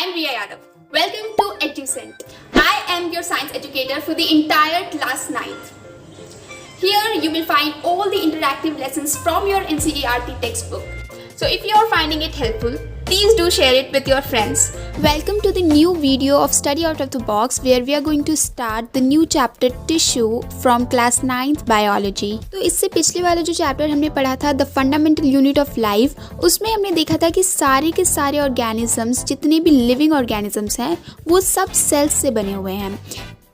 I'm Riya Yadav. Welcome to EduCent. I am your science educator for the entire class 9th. Here you will find all the interactive lessons from your NCERT textbook. So if you are finding it helpful, please do share it with your friends. Welcome to the new video of Study Out of the Box where we are going to start the new chapter Tissue from class 9th Biology. तो इससे पिछले वाला जो chapter हमने पढ़ा था the fundamental unit of life, उसमें हमने देखा था कि सारे के सारे ऑर्गेनिजम्स, जितने भी लिविंग ऑर्गेनिजम्स हैं, वो सब सेल्स से बने हुए हैं।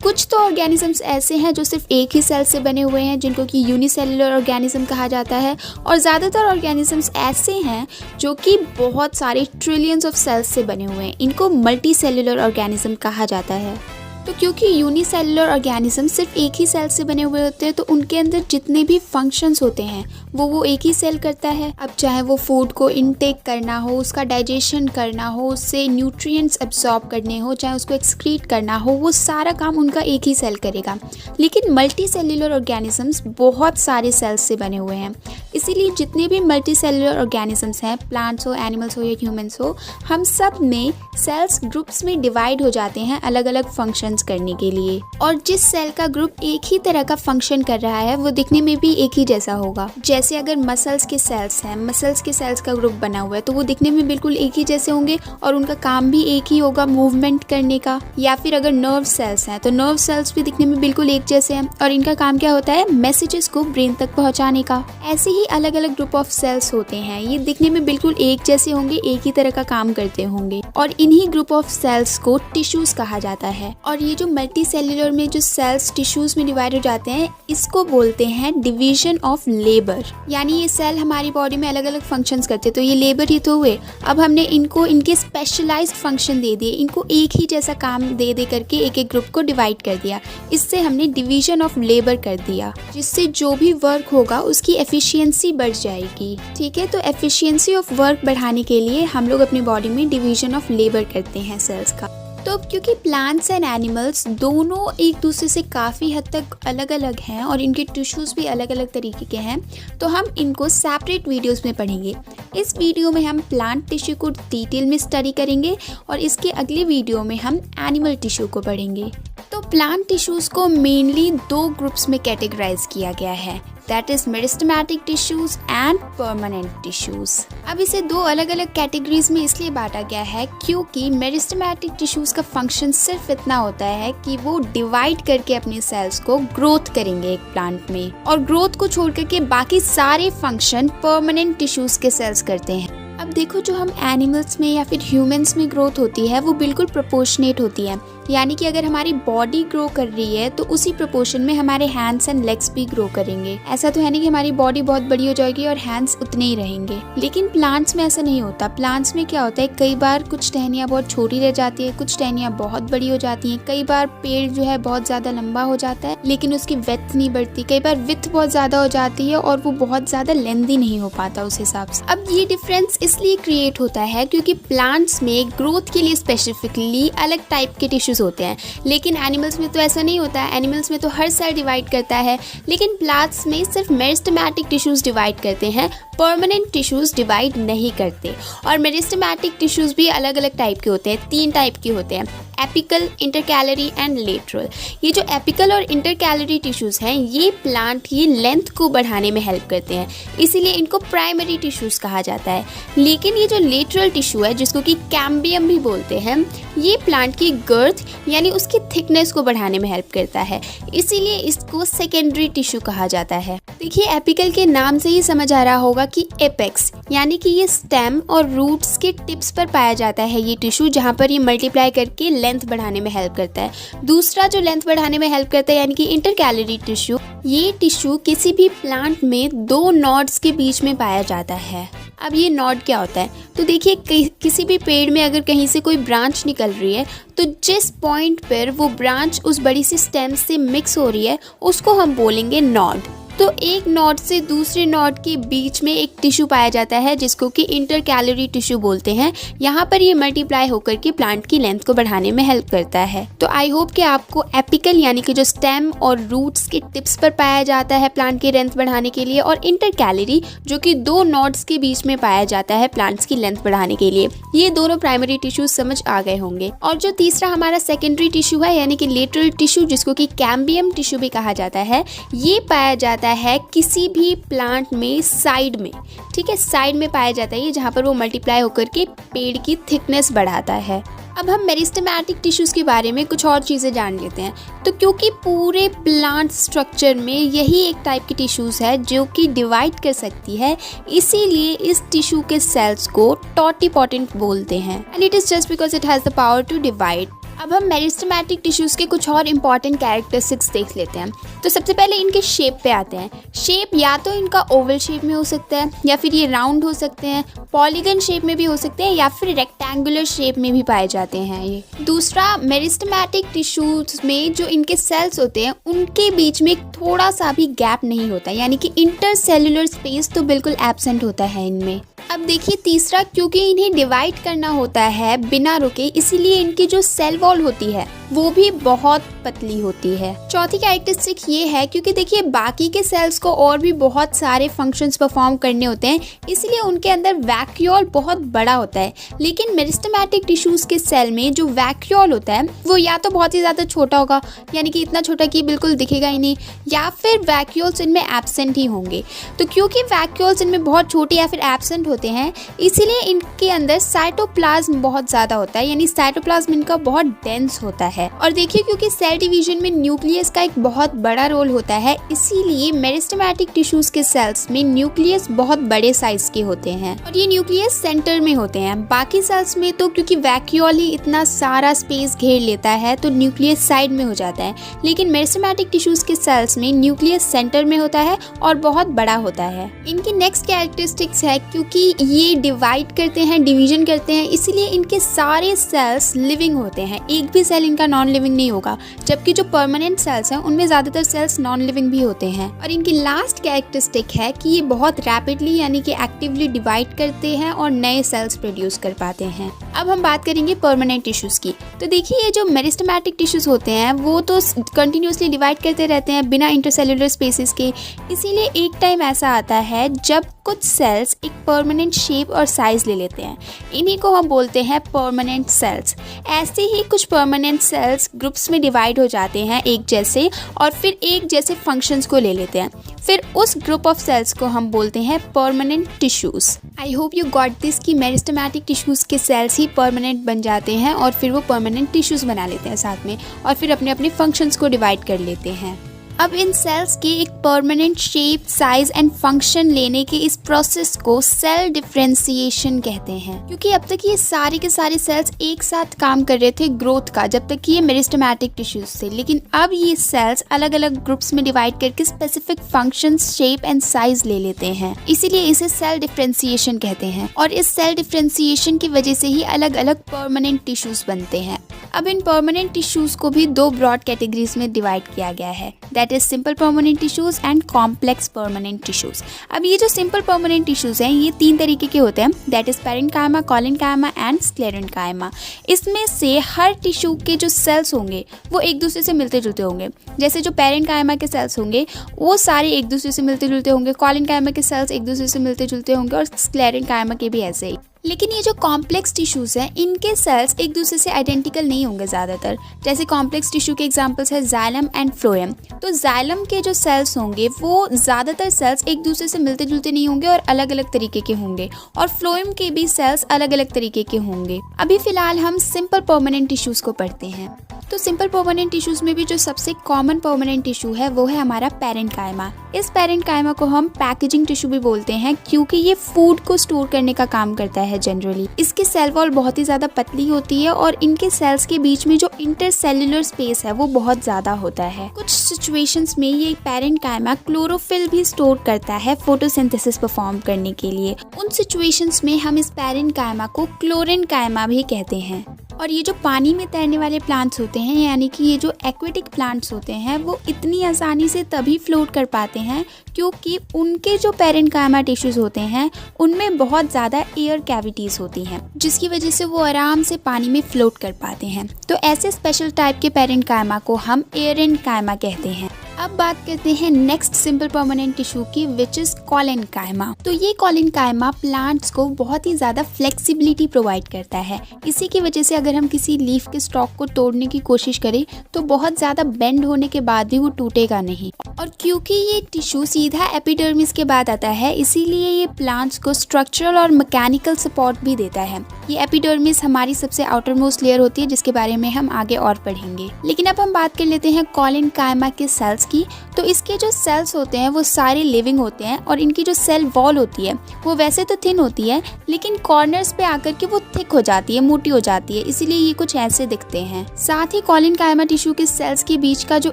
कुछ तो ऑर्गेनिजम्स ऐसे हैं जो सिर्फ एक ही सेल से बने हुए हैं, जिनको कि यूनिसेलुलर ऑर्गेनिज्म कहा जाता है, और ज़्यादातर ऑर्गेनिजम्स ऐसे हैं जो कि बहुत सारे ट्रिलियंस ऑफ सेल्स से बने हुए हैं। इनको मल्टी सेलुलर ऑर्गेनिज्म कहा जाता है। तो क्योंकि यूनिसेलुलर ऑर्गेनिज्म सिर्फ एक ही सेल से बने हुए होते हैं, तो उनके अंदर जितने भी फंक्शंस होते हैं वो एक ही सेल करता है। अब चाहे वो फूड को इनटेक करना हो, उसका डाइजेशन करना हो, उससे न्यूट्रिएंट्स एब्जॉर्ब करने हो, चाहे उसको एक्सक्रीट करना हो, वो सारा काम उनका एक ही सेल करेगा। लेकिन मल्टी सेलुलर ऑर्गेनिजम्स बहुत सारे सेल्स से बने हुए हैं, इसीलिए जितने भी मल्टी सेलुलर ऑर्गेनिजम्स हैं, प्लांट्स हो, एनिमल्स हो या ह्यूमंस हो, हम सब में सेल्स ग्रुप्स में डिवाइड हो जाते हैं अलग अलग फंक्शंस करने के लिए। और जिस सेल का ग्रुप एक ही तरह का फंक्शन कर रहा है, वो दिखने में भी एक ही जैसा होगा। जैसे अगर मसल्स के सेल्स हैं, मसल्स के सेल्स का ग्रुप बना हुआ है, तो वो दिखने में बिल्कुल एक ही जैसे होंगे और उनका काम भी एक ही होगा, मूवमेंट करने का। या फिर अगर नर्व सेल्स हैं, तो नर्व सेल्स भी दिखने में बिल्कुल एक जैसे हैं और इनका काम क्या होता है, मैसेजेस को ब्रेन तक पहुंचाने का। ऐसे ही अलग अलग ग्रुप ऑफ सेल्स होते हैं, ये दिखने में बिल्कुल एक जैसे होंगे, एक ही तरह का काम करते होंगे, और इन्हीं ग्रुप ऑफ सेल्स को टिश्यूज कहा जाता है। और ये जो मल्टी सेल्युलर में जो सेल्स टिश्यूज में डिवाइड हो जाते हैं, इसको बोलते हैं डिवीजन ऑफ लेबर। यानी ये सेल हमारी बॉडी में अलग अलग फंक्शंस करते हैं, तो ये लेबर ही तो हुए। अब हमने इनको इनके स्पेशलाइज्ड फंक्शन दे दिए, इनको एक ही जैसा काम दे दे करके एक एक ग्रुप को डिवाइड कर दिया। इससे हमने डिवीजन ऑफ लेबर कर दिया, जिससे जो भी वर्क होगा उसकी एफिशिएंसी बढ़ जाएगी। ठीक है, तो एफिशिएंसी ऑफ वर्क बढ़ाने के लिए हम लोग अपनी बॉडी में डिवीजन ऑफ लेबर करते हैं सेल्स का। तो क्योंकि प्लांट्स एंड एनिमल्स दोनों एक दूसरे से काफ़ी हद तक अलग अलग हैं और इनके टिश्यूज़ भी अलग अलग तरीके के हैं, तो हम इनको सेपरेट वीडियोस में पढ़ेंगे। इस वीडियो में हम प्लांट टिश्यू को डिटेल में स्टडी करेंगे और इसके अगले वीडियो में हम एनिमल टिश्यू को पढ़ेंगे। तो प्लांट टिश्यूज़ को मेनली दो ग्रुप्स में कैटेगराइज किया गया है, that is meristematic tissues and permanent tissues. अब इसे दो अलग अलग कैटेगरीज में इसलिए बांटा गया है क्योंकि मेरिस्टेमेटिक टिश्यूज का फंक्शन सिर्फ इतना होता है कि वो डिवाइड करके अपने सेल्स को ग्रोथ करेंगे एक प्लांट में, और ग्रोथ को छोड़ करके बाकी सारे फंक्शन परमानेंट टिश्यूज के सेल्स करते हैं। अब देखो, जो हम एनिमल्स में या फिर ह्यूमंस में ग्रोथ होती है वो बिल्कुल प्रोपोर्शनेट होती है। यानी कि अगर हमारी बॉडी ग्रो कर रही है तो उसी प्रोपोर्शन में हमारे हैंड्स एंड लेग्स भी ग्रो करेंगे। ऐसा तो है नहीं कि हमारी बॉडी बहुत बड़ी हो जाएगी और हैंड्स उतने ही रहेंगे। लेकिन प्लांट्स में ऐसा नहीं होता। प्लांट्स में क्या होता है, कई बार कुछ टहनियाँ बहुत छोटी रह जाती है, कुछ टहनियाँ बहुत बड़ी हो जाती हैं, कई बार पेड़ जो है बहुत ज़्यादा लंबा हो जाता है लेकिन उसकी विड्थ नहीं बढ़ती, कई बार विड्थ बहुत ज़्यादा हो जाती है और वो बहुत ज़्यादा लेंथी नहीं हो पाता उस हिसाब से। अब ये डिफरेंस इसलिए क्रिएट होता है क्योंकि प्लांट्स में ग्रोथ के लिए स्पेसिफिकली अलग टाइप के टिश्यूज होते हैं, लेकिन एनिमल्स में तो ऐसा नहीं होता है। एनिमल्स में तो हर सेल डिवाइड करता है, लेकिन प्लांट्स में सिर्फ मेरिस्टेमेटिक टिश्यूज डिवाइड करते हैं, परमानेंट टिश्यूज डिवाइड नहीं करते। और मेरिस्टेमेटिक टिश्यूज भी अलग अलग टाइप के होते हैं, 3 टाइप के होते हैं, एपिकल, इंटरकैलरी एंड लेटरल। ये जो एपिकल और इंटरकैलरी टिश्यूज हैं, ये प्लांट की लेंथ को बढ़ाने में हेल्प करते हैं, इसीलिए इनको प्राइमरी टिश्यूज कहा जाता है। लेकिन ये जो लेटरल टिश्यू है, जिसको कि कैम्बियम भी बोलते हैं, ये प्लांट की गर्थ यानी उसकी थिकनेस को बढ़ाने में हेल्प करता है, इसीलिए इसको सेकेंडरी टिश्यू कहा जाता है। देखिए, एपिकल के नाम से ही समझ आ रहा होगा कि एपेक्स यानी कि ये स्टेम और रूट्स के टिप्स पर पाया जाता है ये टिश्यू, जहाँ पर ये मल्टीप्लाई करके लेंथ बढ़ाने में हेल्प करता है। दूसरा जो लेंथ बढ़ाने में हेल्प करता है यानी कि इंटरकैलरी टिश्यू, ये टिश्यू किसी भी प्लांट में 2 नॉड्स के बीच में पाया जाता है। अब ये नॉड क्या होता है, तो देखिए, किसी भी पेड़ में अगर कहीं से कोई ब्रांच निकल रही है, तो जिस पॉइंट पर वो ब्रांच उस बड़ी सी स्टेम से मिक्स हो रही है उसको हम बोलेंगे नॉड। तो एक नॉड से दूसरे नॉड के बीच में एक टिश्यू पाया जाता है जिसको कि इंटरकैलरी टिश्यू बोलते हैं। यहाँ पर ये मल्टीप्लाई होकर के प्लांट की लेंथ को बढ़ाने में हेल्प करता है। तो आई होप कि आपको एपिकल यानी कि जो स्टेम और रूट्स के टिप्स पर पाया जाता है प्लांट की लेंथ बढ़ाने के लिए, और इंटरकैलरी जो कि दो नॉड्स के बीच में पाया जाता है प्लांट्स की लेंथ बढ़ाने के लिए, ये दोनों प्राइमरी टिश्यू समझ आ गए होंगे। और जो तीसरा हमारा सेकेंडरी टिश्यू है यानी कि लेटरल टिश्यू जिसको कि कैम्बियम टिश्यू भी कहा जाता है, ये पाया जाता है किसी भी प्लांट में साइड में, ठीक है, साइड में पाया जाता है ये, जहाँ पर वो मल्टीप्लाई होकर के पेड़ की थिकनेस बढ़ाता है। अब हम मेरिस्टेमेटिक टिश्यूज़ के बारे में कुछ और चीज़ें जान लेते हैं। तो क्योंकि पूरे प्लांट स्ट्रक्चर में यही एक टाइप की टिश्यूज़ है जो कि डिवाइड कर सकती है, इसीलिए इस टिश्यू के सेल्स को टॉटिपोटेंट बोलते हैं, and it is just because it has the power to divide. अब हम मेरिस्टेमेटिक टिश्यूज़ के कुछ और इम्पॉर्टेंट कैरेक्टरिस्टिक्स देख लेते हैं। तो सबसे पहले इनके शेप पे आते हैं। शेप या तो इनका ओवल शेप में हो सकता है, या फिर ये राउंड हो सकते हैं, पॉलीगन शेप में भी हो सकते हैं, या फिर रेक्टेंगुलर शेप में भी पाए जाते हैं ये। दूसरा, मेरिस्टेमेटिक टिश्यूज़ में जो इनके सेल्स होते हैं उनके बीच में थोड़ा सा भी गैप नहीं होता, यानी कि इंटरसेल्युलर स्पेस तो बिल्कुल एब्सेंट होता है इनमें। अब देखिए तीसरा, क्योंकि इन्हें डिवाइड करना होता है बिना रुके, इसीलिए इनकी जो सेल वॉल होती है वो भी बहुत पतली होती है। चौथी कैरेक्टरिस्टिक ये है, क्योंकि देखिए बाकी के सेल्स को और भी बहुत सारे फंक्शंस परफॉर्म करने होते हैं, इसलिए उनके अंदर वैक्यूल बहुत बड़ा होता है। लेकिन मेरिस्टेमेटिक टिश्यूज़ के सेल में जो वैक्यूल होता है वो या तो बहुत ही ज़्यादा छोटा होगा, यानी कि इतना छोटा कि बिल्कुल दिखेगा ही नहीं, या फिर वैक्यूल्स इनमें एब्सेंट ही होंगे। तो क्योंकि वैक्यूल्स इनमें बहुत छोटे या फिर एब्सेंट होते हैं, इसीलिए इनके अंदर साइटोप्लाज्म बहुत ज़्यादा होता है, यानी साइटोप्लाज्म इनका बहुत डेंस होता है। और देखिए क्योंकि सेल डिवीजन में न्यूक्लियस का एक बहुत बड़ा रोल होता है, इसीलिए मेरिस्टेमेटिक टिश्यूज के सेल्स में न्यूक्लियस बहुत बड़े साइज के होते हैं, और ये न्यूक्लियस सेंटर में होते हैं। बाकी सेल्स में तो क्योंकि वैक्यूल ही इतना सारा स्पेस घेर लेता है तो न्यूक्लियस साइड में हो जाता है, लेकिन मेरिस्टेमेटिक टिश्यूज के सेल्स में न्यूक्लियस सेंटर में होता है और बहुत बड़ा होता है। इनकी नेक्स्ट कैरेक्टरिस्टिक्स है, क्योंकि ये डिवाइड करते हैं, डिवीजन करते हैं, इसीलिए इनके सारे सेल्स लिविंग होते हैं, एक भी सेल इनका नॉन लिविंग नहीं होगा, जबकि जो परमानेंट सेल्स हैं उनमें ज़्यादातर सेल्स नॉन लिविंग भी होते हैं। और इनकी लास्ट कैरेक्टरिस्टिक है कि ये बहुत रैपिडली यानी कि एक्टिवली डिवाइड करते हैं और नए सेल्स प्रोड्यूस कर पाते हैं। अब हम बात करेंगे परमानेंट टिश्यूज़ की। तो देखिए ये जो मेरिस्टेमेटिक टिश्यूज़ होते हैं वो तो कंटिन्यूसली डिवाइड करते रहते हैं बिना इंटरसेल्युलर स्पेसेस के, इसीलिए एक टाइम ऐसा आता है जब कुछ सेल्स एक परमानेंट शेप और साइज ले लेते हैं, इन्हीं को हम बोलते हैं परमानेंट सेल्स। ऐसे ही कुछ परमानेंट सेल्स ग्रुप्स में डिवाइड हो जाते हैं एक जैसे, और फिर एक जैसे फंक्शंस को ले लेते हैं, फिर उस ग्रुप ऑफ सेल्स को हम बोलते हैं permanent tissues. I hope you got this कि मेरिस्टेमेटिक टिश्यूज के सेल्स ही परमानेंट बन जाते हैं और फिर वो परमानेंट टिश्यूज बना लेते हैं साथ में, और फिर अपने अपने फंक्शंस को डिवाइड कर लेते हैं। अब इन सेल्स के एक permanent shape, size and function लेने के इस प्रोसेस को सेल डिफरेंशिएशन कहते हैं, क्योंकि अब तक ये सारे के सारे सेल्स एक साथ काम कर रहे थे ग्रोथ का, जब तक कि ये मेरिस्टेमेटिक टिश्यूज थे, लेकिन अब ये सेल्स अलग अलग ग्रुप्स में डिवाइड करके specific functions, shape and size ले लेते हैं, इसीलिए इसे सेल डिफरेंशिएशन कहते हैं। और इस सेल डिफरेंशिएशन की वजह से ही अलग अलग परमानेंट टिश्यूज बनते हैं। अब इन परमानेंट टिश्यूज को भी दो ब्रॉड कैटेगरीज में डिवाइड किया गया है, that is simple permanent tissues and complex permanent tissues. अब ये जो सिंपल परमानेंट टिश्यूज हैं ये तीन तरीके के होते हैं, that is parenchyma, collenchyma and sclerenchyma. इसमें से हर टिश्यू के जो सेल्स होंगे वो एक दूसरे से मिलते जुलते होंगे। जैसे जो पैरेन्काइमा के सेल्स होंगे वो सारे एक दूसरे से मिलते जुलते होंगे, कोलेनकाइमा के सेल्स एक दूसरे से मिलते जुलते होंगे, और स्क्लेरेन्काइमा के भी ऐसे ही। लेकिन ये जो कॉम्प्लेक्स टिश्यूज़ हैं इनके सेल्स एक दूसरे से आइडेंटिकल नहीं होंगे ज़्यादातर। जैसे कॉम्प्लेक्स टिश्यू के एग्जांपल्स है जाइलम एंड फ्लोएम। तो जाइलम के जो सेल्स होंगे वो ज़्यादातर सेल्स एक दूसरे से मिलते जुलते नहीं होंगे और अलग अलग तरीके के होंगे, और फ्लोएम के भी सेल्स अलग अलग तरीके के होंगे। अभी फ़िलहाल हम सिंपल परमानेंट टिश्यूज़ को पढ़ते हैं। तो सिंपल परमानेंट टिश्यूज़ में भी जो सबसे कॉमन परमानेंट टिश्यू है वो है हमारा पैरेन्काइमा। इस पैरेन्काइमा को हम पैकेजिंग टिश्यू भी बोलते हैं, क्योंकि ये फूड को स्टोर करने का काम करता है जनरली। इसकी सेल वॉल बहुत ही ज़्यादा पतली होती है और इनके सेल्स के बीच में जो इंटरसेल्युलर स्पेस है वो बहुत ज़्यादा होता है। कुछ सिचुएशंस में ये पैरेन्काइमा क्लोरोफिल भी स्टोर करता है फोटोसिंथेसिस परफॉर्म करने के लिए। उन सिचुएशंस में हम इस पैरेन्काइमा को क्लोरेन्काइमा भी कहते हैं। और ये जो पानी में तैरने वाले प्लांट्स होते हैं, यानी कि ये जो एक्वेटिक प्लांट्स होते हैं, वो इतनी आसानी से तभी फ्लोट कर पाते हैं क्योंकि उनके जो पेरेन्काइमा टिश्यूज होते हैं उनमें बहुत ज़्यादा एयर कैविटीज़ होती हैं, जिसकी वजह से वो आराम से पानी में फ्लोट कर पाते हैं। तो ऐसे स्पेशल टाइप के पेरेन्काइमा को हम एरेन्काइमा कहते हैं। अब बात करते हैं नेक्स्ट सिंपल परमानेंट टिश्यू की, विच इज कॉलेनकाइमा। तो ये कॉलेनकाइमा प्लांट्स को बहुत ही ज़्यादा फ्लेक्सिबिलिटी प्रोवाइड करता है। इसी की वजह से अगर हम किसी लीफ के स्टॉक को तोड़ने की कोशिश करें तो बहुत ज़्यादा बेंड होने के बाद भी वो टूटेगा नहीं। और क्योंकि ये टिश्यू सीधा एपिडर्मिस के बाद आता है, इसीलिए ये प्लांट्स को स्ट्रक्चरल और मैकेनिकल सपोर्ट भी देता है। ये एपिडर्मिस हमारी सबसे आउटर मोस्ट लेयर होती है, जिसके बारे में हम आगे और पढ़ेंगे। लेकिन अब हम बात कर लेते हैं कॉलेनकाइमा के सेल्स की। तो इसके जो सेल्स होते हैं वो सारे लिविंग होते हैं और इनकी जो सेल वॉल होती है वो वैसे तो थिन होती है, लेकिन कॉर्नर्स पे आकर के वो थिक हो जाती है, मोटी हो जाती है, इसीलिए ये कुछ ऐसे दिखते हैं। साथ ही कॉलेनकाइमा टिश्यू के सेल्स के बीच का जो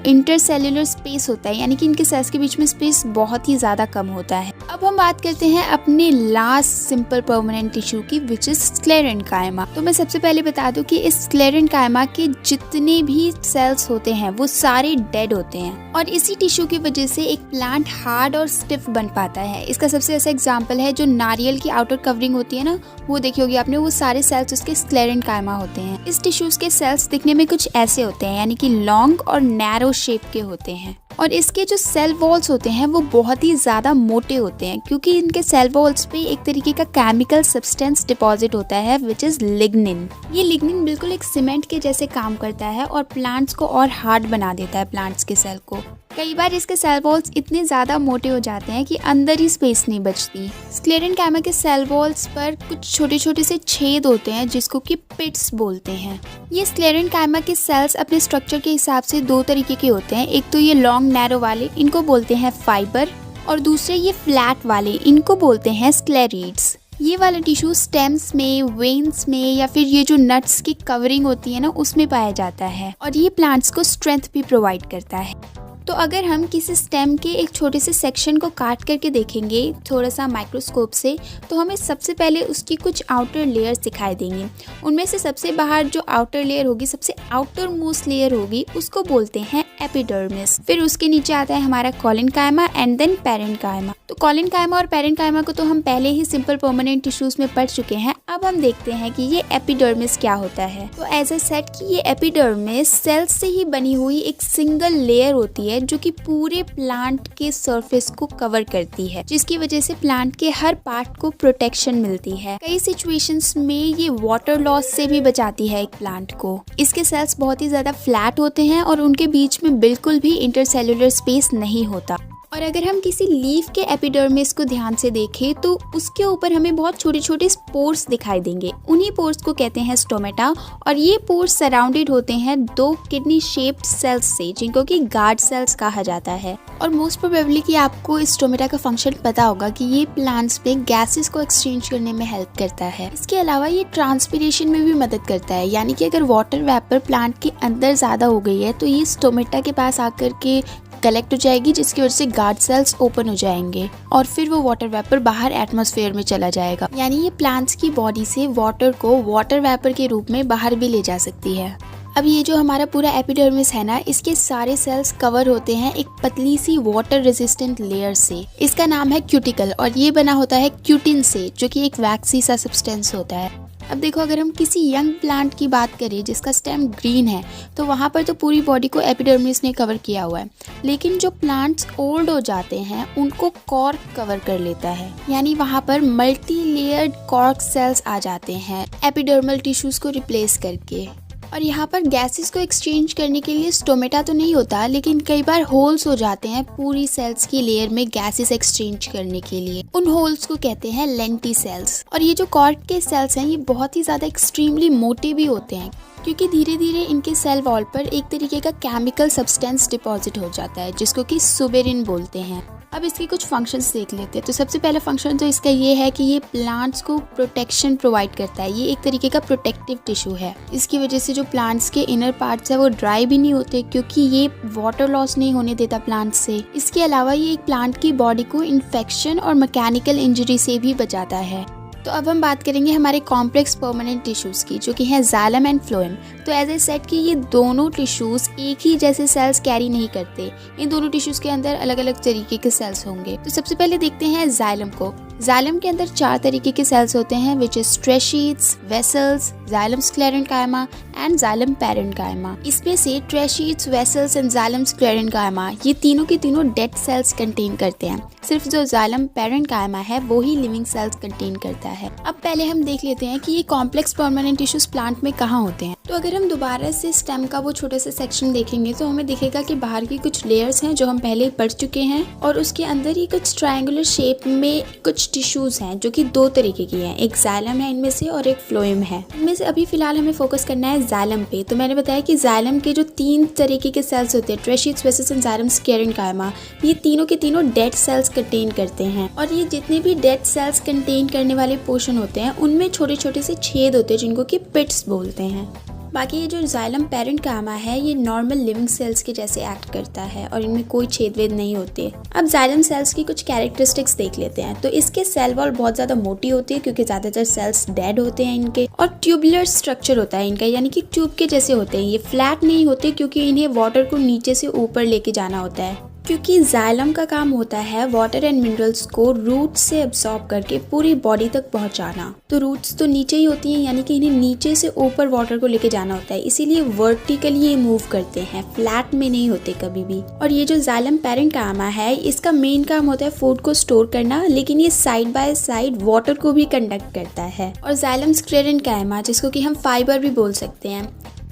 इंटरसेल्युलर स्पेस होता है, यानी कि इनके सेल्स के बीच में स्पेस बहुत ही ज्यादा कम होता है। अब हम बात करते हैं अपने लास्ट सिंपल परमानेंट टिश्यू की, विच इज स्क्लेरेन्काइमा। तो मैं सबसे पहले बता दूं कि इस स्क्लेरेन्काइमा के जितने भी सेल्स होते हैं वो सारे डेड होते हैं और इसी टिश्यू की वजह से एक प्लांट हार्ड और स्टिफ बन पाता है। इसका सबसे अच्छा एग्जांपल है जो नारियल की आउटर कवरिंग होती है ना, वो देखी होगी आपने, वो सारे सेल्स उसके स्क्लेरेन्काइमा होते हैं। इस टिश्यूज के सेल्स दिखने में कुछ ऐसे होते हैं, यानी कि लॉन्ग और नैरो शेप के होते हैं। और इसके जो सेल वॉल्स होते हैं वो बहुत ही ज़्यादा मोटे होते हैं क्योंकि इनके सेल वॉल्स पे एक तरीके का केमिकल सब्सटेंस डिपॉजिट होता है, विच इज़ लिग्निन। ये लिग्निन बिल्कुल एक सीमेंट के जैसे काम करता है और प्लांट्स को और हार्ड बना देता है प्लांट्स के सेल को। कई बार इसके सेल वॉल्स इतने ज़्यादा मोटे हो जाते हैं कि अंदर ही स्पेस नहीं बचती। स्क्लेरेन्काइमा के सेल वॉल्स पर कुछ छोटे छोटे से छेद होते हैं जिसको कि पिट्स बोलते हैं। ये स्क्लेरेन्काइमा के सेल्स अपने स्ट्रक्चर के हिसाब से दो तरीके के होते हैं। एक तो ये लॉन्ग नैरो वाले, इनको बोलते हैं फाइबर, और दूसरे ये फ्लैट वाले, इनको बोलते हैं स्क्लेरीड्स। ये वाला टिश्यू स्टेम्स में, वेन्स में या फिर ये जो नट्स की कवरिंग होती है ना, उसमें पाया जाता है और ये प्लांट्स को स्ट्रेंथ भी प्रोवाइड करता है। तो अगर हम किसी स्टेम के एक छोटे से सेक्शन को काट करके देखेंगे थोड़ा सा माइक्रोस्कोप से, तो हमें सबसे पहले उसकी कुछ आउटर लेयर्स दिखाई देंगी। उनमें से सबसे बाहर जो आउटर लेयर होगी, सबसे आउटर मोस्ट लेयर होगी, उसको बोलते हैं एपिडर्मिस। फिर उसके नीचे आता है हमारा कॉलेनकाइमा एंड देन पेरेन्काइमा। तो कॉलेनकाइमा और पेरेन्काइमा को तो हम पहले ही सिंपल परमानेंट टिश्यूज में पढ़ चुके हैं। अब हम देखते हैं कि ये एपिडर्मिस क्या होता है। तो एज ए सेट कि ये एपिडर्मिस सेल्स से ही बनी हुई एक सिंगल लेयर होती है जो कि पूरे प्लांट के सरफेस को कवर करती है, जिसकी वजह से प्लांट के हर पार्ट को प्रोटेक्शन मिलती है। कई सिचुएशंस में ये वाटर लॉस से भी बचाती है एक प्लांट को। इसके सेल्स बहुत ही ज्यादा फ्लैट होते हैं और उनके बीच में बिल्कुल भी इंटरसेल्युलर स्पेस नहीं होता। और अगर हम किसी लीफ के एपिडर्मिस को ध्यान से देखें तो उसके ऊपर हमें बहुत छोटे छोटे पोर्स दिखाई देंगे। उन्हीं पोर्स को कहते हैं स्टोमेटा और ये पोर्स सराउंडेड होते हैं दो किडनी शेप्ड सेल्स से, जिनको कि गार्ड सेल्स कहा जाता है। और मोस्ट प्रोबेबली कि आपको इस स्टोमेटा का फंक्शन पता होगा कि ये प्लांट्स पे गैसेस को एक्सचेंज करने में हेल्प करता है। इसके अलावा ये ट्रांसपिरेशन में भी मदद करता है, यानी कि अगर वाटर वेपर प्लांट के अंदर ज़्यादा हो गई है तो ये स्टोमेटा के पास आकर के कलेक्ट हो जाएगी, जिसकी वजह से गार्ड सेल्स ओपन हो जाएंगे और फिर वो वाटर वेपर बाहर एटमॉस्फेयर में चला जाएगा। यानी ये प्लांट्स की बॉडी से वाटर को वाटर वेपर के रूप में बाहर भी ले जा सकती है। अब ये जो हमारा पूरा एपिडर्मिस है ना, इसके सारे सेल्स कवर होते हैं एक पतली सी वाटर रेजिस्टेंट लेयर से। इसका नाम है क्यूटिकल और ये बना होता है क्यूटिन से, जो कि एक वैक्सी सा सब्सटेंस होता है। अब देखो, अगर हम किसी यंग प्लांट की बात करें जिसका स्टेम ग्रीन है, तो वहाँ पर तो पूरी बॉडी को एपिडर्मिस ने कवर किया हुआ है, लेकिन जो प्लांट्स ओल्ड हो जाते हैं उनको कॉर्क कवर कर लेता है। यानी वहाँ पर मल्टी लेयर्ड कॉर्क सेल्स आ जाते हैं एपिडर्मल टिश्यूज को रिप्लेस करके। और यहाँ पर गैसेस को एक्सचेंज करने के लिए स्टोमेटा तो नहीं होता, लेकिन कई बार होल्स हो जाते हैं पूरी सेल्स की लेयर में गैसेस एक्सचेंज करने के लिए। उन होल्स को कहते हैं लेंटी सेल्स। और ये जो कॉर्क के सेल्स हैं ये बहुत ही ज़्यादा एक्सट्रीमली मोटे भी होते हैं, क्योंकि धीरे धीरे इनके सेल वॉल पर एक तरीके का केमिकल सब्सटेंस डिपॉजिट हो जाता है, जिसको कि सुबेरिन बोलते हैं। अब इसके कुछ फंक्शंस देख लेते हैं। तो सबसे पहला फंक्शन तो इसका ये है कि ये प्लांट्स को प्रोटेक्शन प्रोवाइड करता है। ये एक तरीके का प्रोटेक्टिव टिश्यू है। इसकी वजह से जो प्लांट्स के इनर पार्ट्स है वो ड्राई भी नहीं होते, क्योंकि ये वाटर लॉस नहीं होने देता प्लांट से। इसके अलावा ये एक प्लांट की बॉडी को इन्फेक्शन और मैकेनिकल इंजरी से भी बचाता है। तो अब हम बात करेंगे हमारे कॉम्प्लेक्स परमानेंट टिश्यूज़ की, जो कि हैं जाइलम एंड फ्लोएम। तो एज ए सेट कि ये दोनों टिश्यूज़ एक ही जैसे सेल्स कैरी नहीं करते, इन दोनों टिश्यूज़ के अंदर अलग अलग तरीके के सेल्स होंगे। तो सबसे पहले देखते हैं जाइलम को। जाइलम के अंदर 4 तरीके के सेल्स होते हैं, which is tracheids, vessels, xylem sclerenchyma and xylem parenchyma. इसमें से tracheids, vessels and xylem sclerenchyma ये तीनों के तीनों डेड सेल्स कंटेन करते हैं। सिर्फ जो जाइलम पैरेन्काइमा है वो ही लिविंग सेल्स कंटेन करता है। अब पहले हम देख लेते हैं कि ये कॉम्प्लेक्स परमानेंट टिश्यूज प्लांट में कहाँ होते हैं। तो अगर हम दोबारा से स्टेम का वो छोटा सा सेक्शन देखेंगे तो हमें दिखेगा कि बाहर की कुछ लेयर्स हैं जो हम पहले ही पढ़ चुके हैं, और उसके अंदर ही कुछ ट्रायंगुलर शेप में कुछ टिश्यूज हैं जो कि 2 तरीके की हैं। एक जाइलम है इनमें से और एक फ्लोएम है। इनमें से अभी फिलहाल हमें फोकस करना है जाइलम पे। तो मैंने बताया कि जाइलम के जो 3 तरीके के सेल्स होते हैं, ट्रेशीट्स, वेसल्स एंड जाइलम स्क्लेरेन्काइमा, ये तीनों के तीनों डेड सेल्स कंटेन करते हैं। और ये जितने भी डेड सेल्स कंटेन करने वाले पोर्शन होते हैं उनमें छोटे छोटे से छेद होते हैं जिनको कि पिट्स बोलते हैं। बाकी ये जो जाइलम पैरेन्काइमा है ये नॉर्मल लिविंग सेल्स के जैसे एक्ट करता है और इनमें कोई छेद वेद नहीं होते। अब जाइलम सेल्स की कुछ कैरेक्टरिस्टिक्स देख लेते हैं। तो इसके सेल वॉल बहुत ज़्यादा मोटी होती है क्योंकि ज़्यादातर सेल्स डेड होते हैं इनके, और ट्यूबुलर स्ट्रक्चर होता है इनका, यानी कि ट्यूब के जैसे होते हैं। ये फ्लैट नहीं होते क्योंकि इन्हें वाटर को नीचे से ऊपर लेके जाना होता है, क्योंकि जाइलम का काम होता है वाटर एंड मिनरल्स को रूट से एब्सॉर्ब करके पूरी बॉडी तक पहुंचाना। तो रूट्स तो नीचे ही होती हैं, यानी कि इन्हें नीचे से ऊपर वाटर को लेके जाना होता है, इसीलिए वर्टिकली ये मूव करते हैं, फ्लैट में नहीं होते कभी भी। और ये जो जाइलम पैरेन्काइमा है इसका मेन काम होता है फूड को स्टोर करना, लेकिन ये साइड बाय साइड वाटर को भी कंडक्ट करता है। और जाइलम स्क्लेरेन्काइमा, जिसको कि हम फाइबर भी बोल सकते हैं,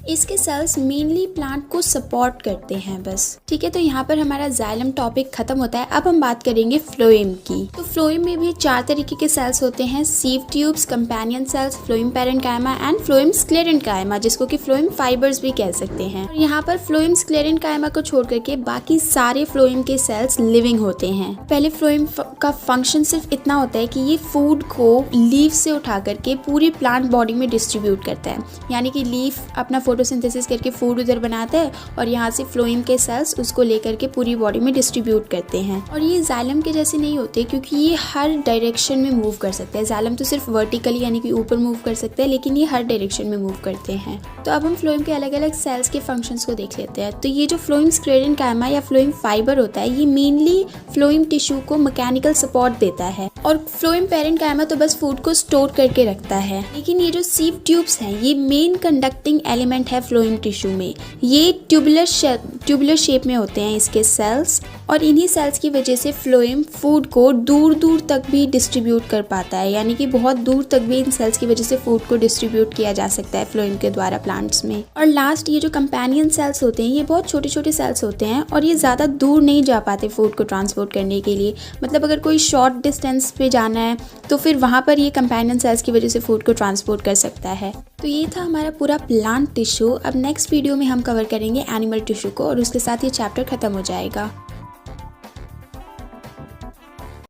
इसके सेल्स मेनली प्लांट को सपोर्ट करते हैं बस। ठीक है, तो यहाँ पर हमारा जाइलम टॉपिक खत्म होता है। अब हम बात करेंगे फ्लोएम की। तो फ्लोएम में भी 4 तरीके के सेल्स होते हैं, sieve tubes, companion cells, phloem parenchyma and phloem sclerenchyma, जिसको कि फ्लोएम फाइबर्स भी कह सकते हैं। और यहाँ पर फ्लोएम स्क्लेरेन्काइमा को छोड़ करके बाकी सारे फ्लोएम के सेल्स लिविंग होते हैं। पहले फ्लोएम का फंक्शन सिर्फ इतना होता है कि ये फूड को लीफ से उठा करके पूरी प्लांट बॉडी में डिस्ट्रीब्यूट करता है, यानी कि लीफ अपना फोटोसिंथेसिस करके फूड उधर बनाता है और यहाँ से फ्लोएम के सेल्स उसको लेकर के पूरी बॉडी में डिस्ट्रीब्यूट करते हैं। और ये जाइलम के जैसे नहीं होते क्योंकि ये हर डायरेक्शन में मूव कर सकते हैं। जाइलम तो सिर्फ वर्टिकली यानी कि ऊपर मूव कर सकते हैं, लेकिन ये हर डायरेक्शन में मूव करते हैं। तो अब हम फ्लोएम के अलग अलग सेल्स के फंक्शंस को देख लेते हैं। तो ये जो फ्लोएम स्क्लेरेन्काइमा या फ्लोएम फाइबर होता है ये मेनली फ्लोएम टिश्यू को मैकेनिकल सपोर्ट देता है, और फ्लोएम पैरेन्काइमा तो बस फूड को स्टोर करके रखता है। लेकिन ये जो सीव ट्यूब्स हैं ये मेन कंडक्टिंग एलिमेंट है फ्लोएम टिश्यू में। ये ट्यूबुलर शेप में होते हैं इसके सेल्स, और इन्हीं सेल्स की वजह से फ्लोएम फूड को दूर दूर तक भी डिस्ट्रीब्यूट कर पाता है, यानी कि बहुत दूर तक भी इन सेल्स की वजह से फूड को डिस्ट्रीब्यूट किया जा सकता है फ्लोएम के द्वारा प्लांट्स में। और लास्ट ये जो कंपेनियन सेल्स होते हैं ये बहुत छोटे छोटे सेल्स होते हैं और ये ज़्यादा दूर नहीं जा पाते फूड को ट्रांसपोर्ट करने के लिए। मतलब अगर कोई शॉर्ट डिस्टेंस पे जाना है तो फिर वहाँ पर ये कंपेनियन सेल्स की वजह से फूड को ट्रांसपोर्ट कर सकता है। तो ये था हमारा पूरा प्लांट टिश्यू। अब नेक्स्ट वीडियो में हम कवर करेंगे एनिमल टिश्यू को और उसके साथ ये चैप्टर खत्म हो जाएगा।